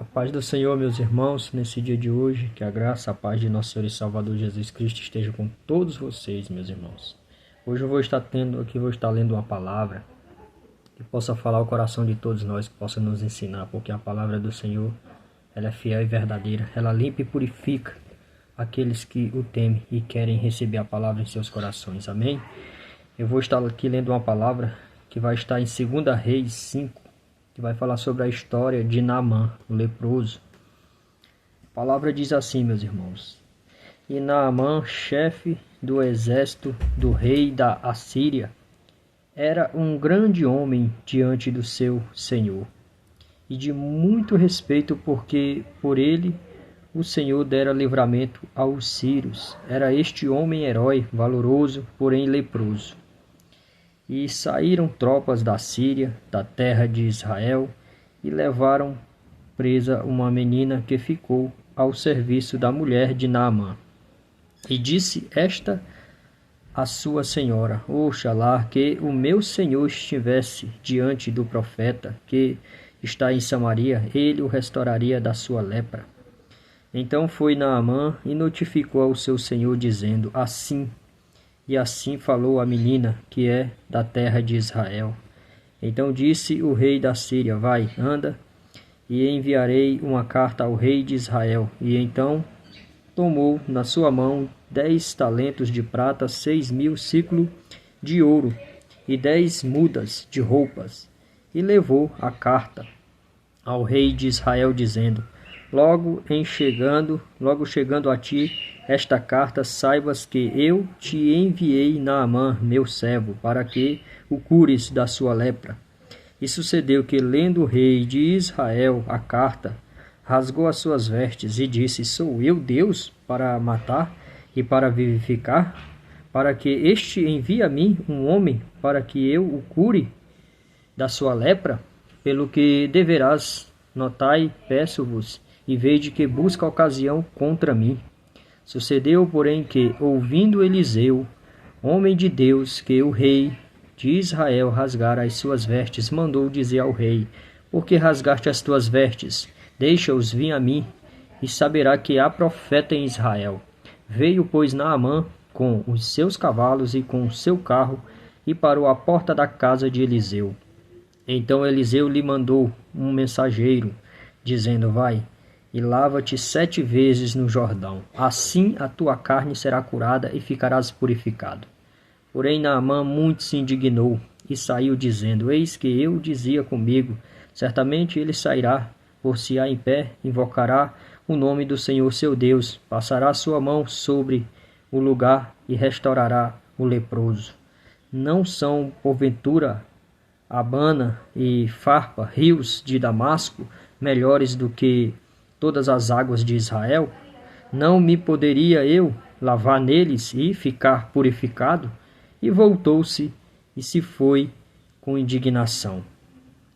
A paz do Senhor, meus irmãos, nesse dia de hoje, que a graça, a paz de nosso Senhor e Salvador Jesus Cristo esteja com todos vocês, meus irmãos. Hoje eu vou estar lendo uma palavra que possa falar ao coração de todos nós, que possa nos ensinar, porque a palavra do Senhor, ela é fiel e verdadeira, ela limpa e purifica aqueles que o temem e querem receber a palavra em seus corações. Amém? Eu vou estar aqui lendo uma palavra que vai estar em 2 Reis 5, que vai falar sobre a história de Naamã, o leproso. A palavra diz assim, meus irmãos: E Naamã, chefe do exército do rei da Assíria, era um grande homem diante do seu senhor, e de muito respeito, porque por ele o Senhor dera livramento aos sírios. Era este homem herói, valoroso, porém leproso. E saíram tropas da Síria, da terra de Israel, e levaram presa uma menina que ficou ao serviço da mulher de Naamã. E disse esta a sua senhora: Oxalá que o meu senhor estivesse diante do profeta que está em Samaria, ele o restauraria da sua lepra. Então foi Naamã e notificou ao seu senhor, dizendo: E assim falou a menina, que é da terra de Israel. Então disse o rei da Síria: Vai, anda, e enviarei uma carta ao rei de Israel. E então tomou na sua mão 10 talentos de prata, 6.000 siclos de ouro e 10 mudas de roupas, e levou a carta ao rei de Israel, dizendo: Logo chegando a ti esta carta, saibas que eu te enviei Naamã, meu servo, para que o cures da sua lepra. E sucedeu que, lendo o rei de Israel a carta, rasgou as suas vestes e disse: Sou eu Deus para matar e para vivificar? Para que este envie a mim um homem para que eu o cure da sua lepra? Pelo que deverás, notai, peço-vos, e vede que busca ocasião contra mim. Sucedeu, porém, que, ouvindo Eliseu, homem de Deus, que o rei de Israel rasgara as suas vestes, mandou dizer ao rei: Por que rasgaste as tuas vestes? Deixa-os vir a mim, e saberá que há profeta em Israel. Veio, pois, Naamã com os seus cavalos e com o seu carro, e parou à porta da casa de Eliseu. Então Eliseu lhe mandou um mensageiro, dizendo: Vai, e lava-te 7 vezes no Jordão. Assim a tua carne será curada e ficarás purificado. Porém Naamã muito se indignou e saiu, dizendo: Eis que eu dizia comigo: Certamente ele sairá, por-se-á em pé, invocará o nome do Senhor seu Deus, passará sua mão sobre o lugar e restaurará o leproso. Não são, porventura, Abana e Farpa, rios de Damasco, melhores do que todas as águas de Israel? Não me poderia eu lavar neles e ficar purificado? E voltou-se e se foi com indignação.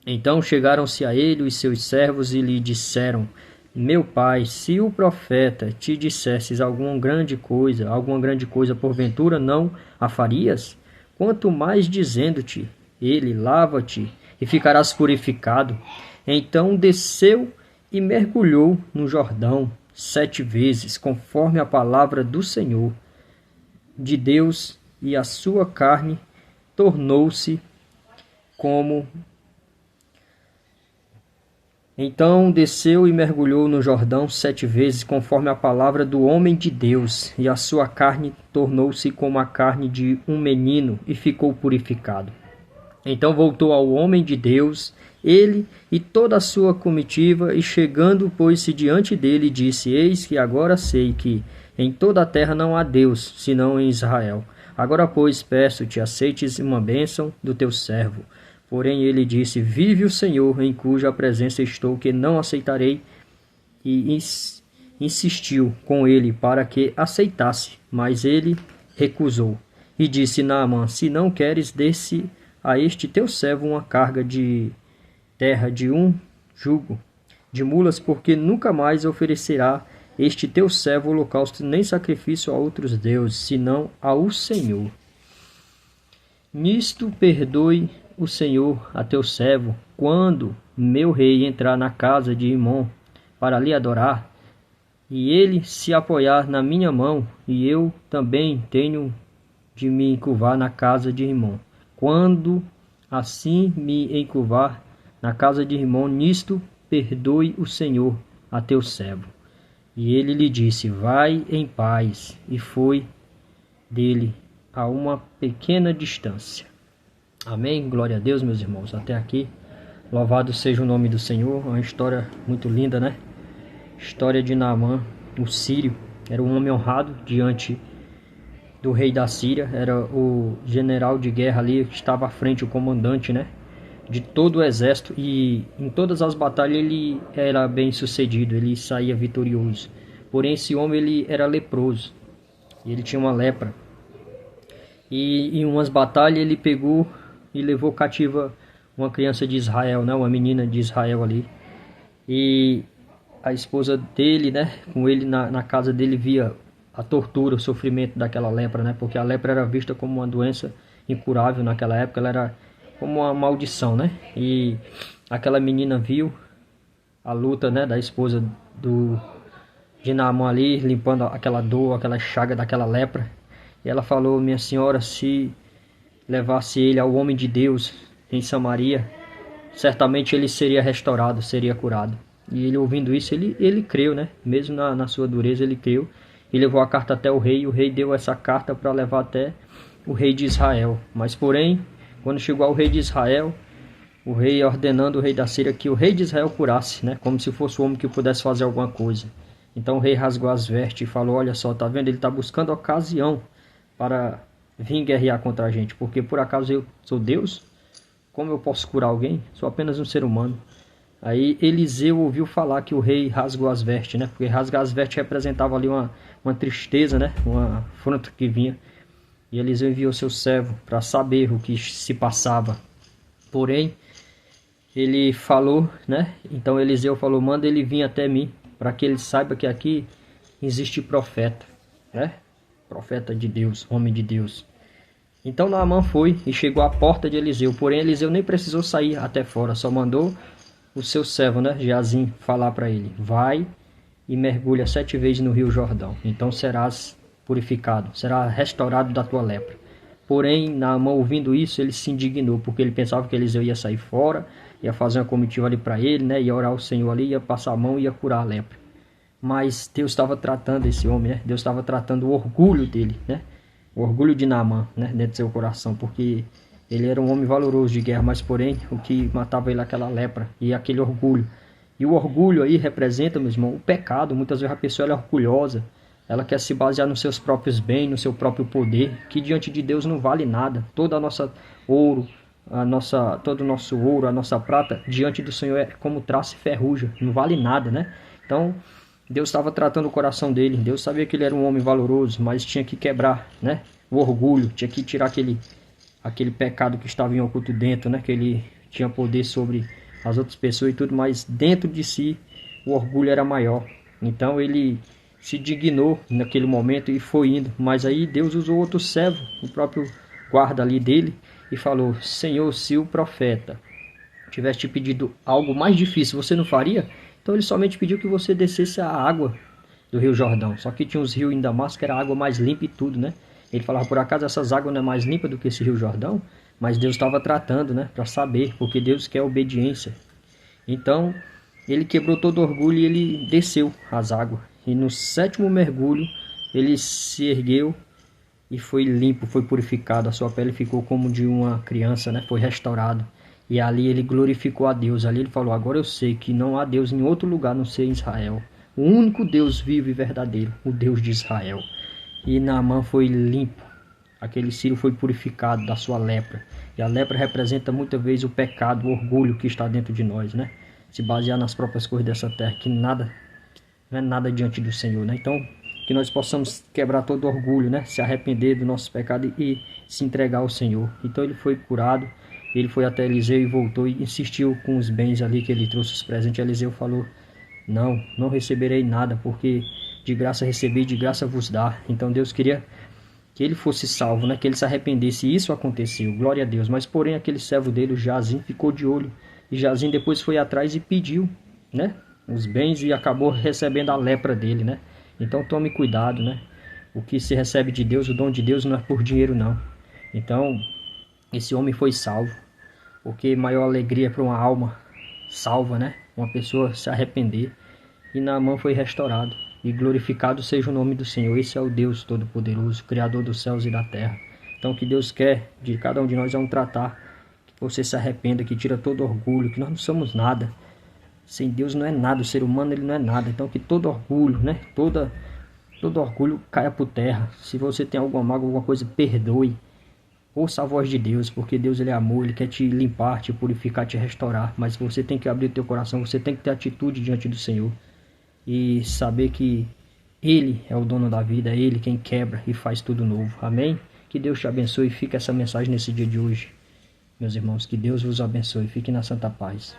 Então chegaram-se a ele os seus servos e lhe disseram: Meu pai, se o profeta te dissesses alguma grande coisa, porventura não a farias? Quanto mais dizendo-te ele: Lava-te e ficarás purificado. Então desceu e mergulhou no Jordão 7 vezes, conforme a palavra do Senhor de Deus, e a sua carne tornou-se como... Então desceu e mergulhou no Jordão 7 vezes, conforme a palavra do homem de Deus, e a sua carne tornou-se como a carne de um menino, e ficou purificado. Então voltou ao homem de Deus, ele e toda a sua comitiva, e chegando, pôs-se diante dele, disse: Eis que agora sei que em toda a terra não há Deus, senão em Israel. Agora, pois, peço-te, aceites uma bênção do teu servo. Porém ele disse: Vive o Senhor, em cuja presença estou, que não aceitarei. E insistiu com ele para que aceitasse, mas ele recusou. E disse Naamã: Se não queres, dê-se a este teu servo uma carga de terra de um jugo de mulas, porque nunca mais oferecerá este teu servo holocausto nem sacrifício a outros deuses, senão ao Senhor. Nisto perdoe o Senhor a teu servo, quando meu rei entrar na casa de Imom, para lhe adorar, e ele se apoiar na minha mão, e eu também tenho de me encurvar na casa de Rimon. Quando assim me encurvar na casa de Rimon, nisto perdoe o Senhor a teu servo. E ele lhe disse, vai em paz, e foi dele a uma pequena distância. Amém? Glória a Deus, meus irmãos. Até aqui, louvado seja o nome do Senhor. Uma história muito linda, né? História de Naamã, o sírio. Era um homem honrado diante do rei da Síria. Era o general de guerra ali, que estava à frente, o comandante, né? De todo o exército. E em todas as batalhas ele era bem sucedido. Ele saía vitorioso. Porém, esse homem ele era leproso. E ele tinha uma lepra. E em umas batalhas ele pegou e levou cativa uma criança de Israel, né? Uma menina de Israel ali. E a esposa dele, né? Com ele na casa dele, via a tortura, o sofrimento daquela lepra, né? Porque a lepra era vista como uma doença incurável naquela época. Ela era como uma maldição, né? E aquela menina viu a luta, né? Da esposa de Naamã ali, limpando aquela dor, aquela chaga daquela lepra. E ela falou, minha senhora, se levasse ele ao homem de Deus em Samaria, certamente ele seria restaurado, seria curado. E ele ouvindo isso, ele creu, né? Mesmo na sua dureza, ele creu. E levou a carta até o rei, e o rei deu essa carta para levar até o rei de Israel. Mas porém, quando chegou ao rei de Israel, o rei ordenando o rei da Síria que o rei de Israel curasse, né? Como se fosse o homem que pudesse fazer alguma coisa. Então o rei rasgou as vestes e falou, olha só, tá vendo? Ele está buscando ocasião para vir guerrear contra a gente. Porque por acaso eu sou Deus? Como eu posso curar alguém? Sou apenas um ser humano. Aí Eliseu ouviu falar que o rei rasgou as vestes, né? Porque rasgar as vestes representava ali uma tristeza, né? Uma afronta que vinha. E Eliseu enviou seu servo para saber o que se passava. Porém, ele falou, né? Então Eliseu falou, manda ele vir até mim, para que ele saiba que aqui existe profeta, né? Profeta de Deus, homem de Deus. Então Naamã foi e chegou à porta de Eliseu. Porém, Eliseu nem precisou sair até fora, só mandou o seu servo, né, Geazim, falar para ele, vai e mergulha 7 vezes no rio Jordão, então serás purificado, será restaurado da tua lepra. Porém, Naamã, ouvindo isso, ele se indignou, porque ele pensava que Eliseu ia sair fora, ia fazer uma comitiva ali para ele, né, ia orar ao Senhor ali, ia passar a mão e ia curar a lepra. Mas Deus estava tratando esse homem, né, Deus estava tratando o orgulho dele, né, o orgulho de Naamã, né, dentro do seu coração, porque ele era um homem valoroso de guerra, mas porém o que matava ele era aquela lepra e aquele orgulho. E o orgulho aí representa, meu irmão, o pecado. Muitas vezes a pessoa ela é orgulhosa, ela quer se basear nos seus próprios bens, no seu próprio poder, que diante de Deus não vale nada. Todo o nosso ouro, a nossa prata, diante do Senhor é como traço e ferrugem, não vale nada, né? Então, Deus estava tratando o coração dele. Deus sabia que ele era um homem valoroso, mas tinha que quebrar, né, o orgulho, tinha que tirar aquele pecado que estava em oculto dentro, né? Que ele tinha poder sobre as outras pessoas e tudo, mas dentro de si o orgulho era maior. Então ele se dignou naquele momento e foi indo. Mas aí Deus usou outro servo, o próprio guarda ali dele, e falou, Senhor, se o profeta tivesse te pedido algo mais difícil, você não faria? Então ele somente pediu que você descesse a água do rio Jordão. Só que tinha uns rios em Damasco que era água mais limpa e tudo, né? Ele falava, por acaso essas águas não é mais limpa do que esse rio Jordão? Mas Deus estava tratando, né? Para saber, porque Deus quer obediência. Então, ele quebrou todo o orgulho e ele desceu as águas. E no 7º mergulho, ele se ergueu e foi limpo, foi purificado. A sua pele ficou como de uma criança, né? Foi restaurado. E ali ele glorificou a Deus. Ali ele falou, agora eu sei que não há Deus em outro lugar, a não ser em Israel. O único Deus vivo e verdadeiro, o Deus de Israel. E Naamã foi limpo. Aquele sírio foi purificado da sua lepra. E a lepra representa muitas vezes o pecado, o orgulho que está dentro de nós, né? Se basear nas próprias coisas dessa terra, que nada, não é nada diante do Senhor, né? Então, que nós possamos quebrar todo orgulho, né? Se arrepender do nosso pecado e se entregar ao Senhor. Então ele foi curado, ele foi até Eliseu e voltou e insistiu com os bens ali que ele trouxe, os presentes. Eliseu falou, não receberei nada, porque de graça recebi, de graça vos dá. Então Deus queria que ele fosse salvo, né? Que ele se arrependesse, e isso aconteceu, glória a Deus. Mas porém aquele servo dele, o Geazim, ficou de olho, e Geazim depois foi atrás e pediu, né? os bens e acabou recebendo a lepra dele, né? Então tome cuidado, né? O que se recebe de Deus, o dom de Deus não é por dinheiro, não. Então, esse homem foi salvo, porque maior alegria para uma alma salva, né? Uma pessoa se arrepender. E Naamã foi restaurado. E glorificado seja o nome do Senhor. Esse é o Deus Todo-Poderoso, Criador dos céus e da terra. Então, o que Deus quer de cada um de nós é um tratar. Que você se arrependa, que tira todo orgulho, que nós não somos nada. Sem Deus não é nada, o ser humano ele não é nada. Então, que todo orgulho, né? Todo orgulho caia por terra. Se você tem alguma mágoa, alguma coisa, perdoe. Ouça a voz de Deus, porque Deus ele é amor, ele quer te limpar, te purificar, te restaurar. Mas você tem que abrir o teu coração, você tem que ter atitude diante do Senhor. E saber que Ele é o dono da vida, é Ele quem quebra e faz tudo novo. Amém? Que Deus te abençoe e fique essa mensagem nesse dia de hoje. Meus irmãos, que Deus vos abençoe. Fique na santa paz.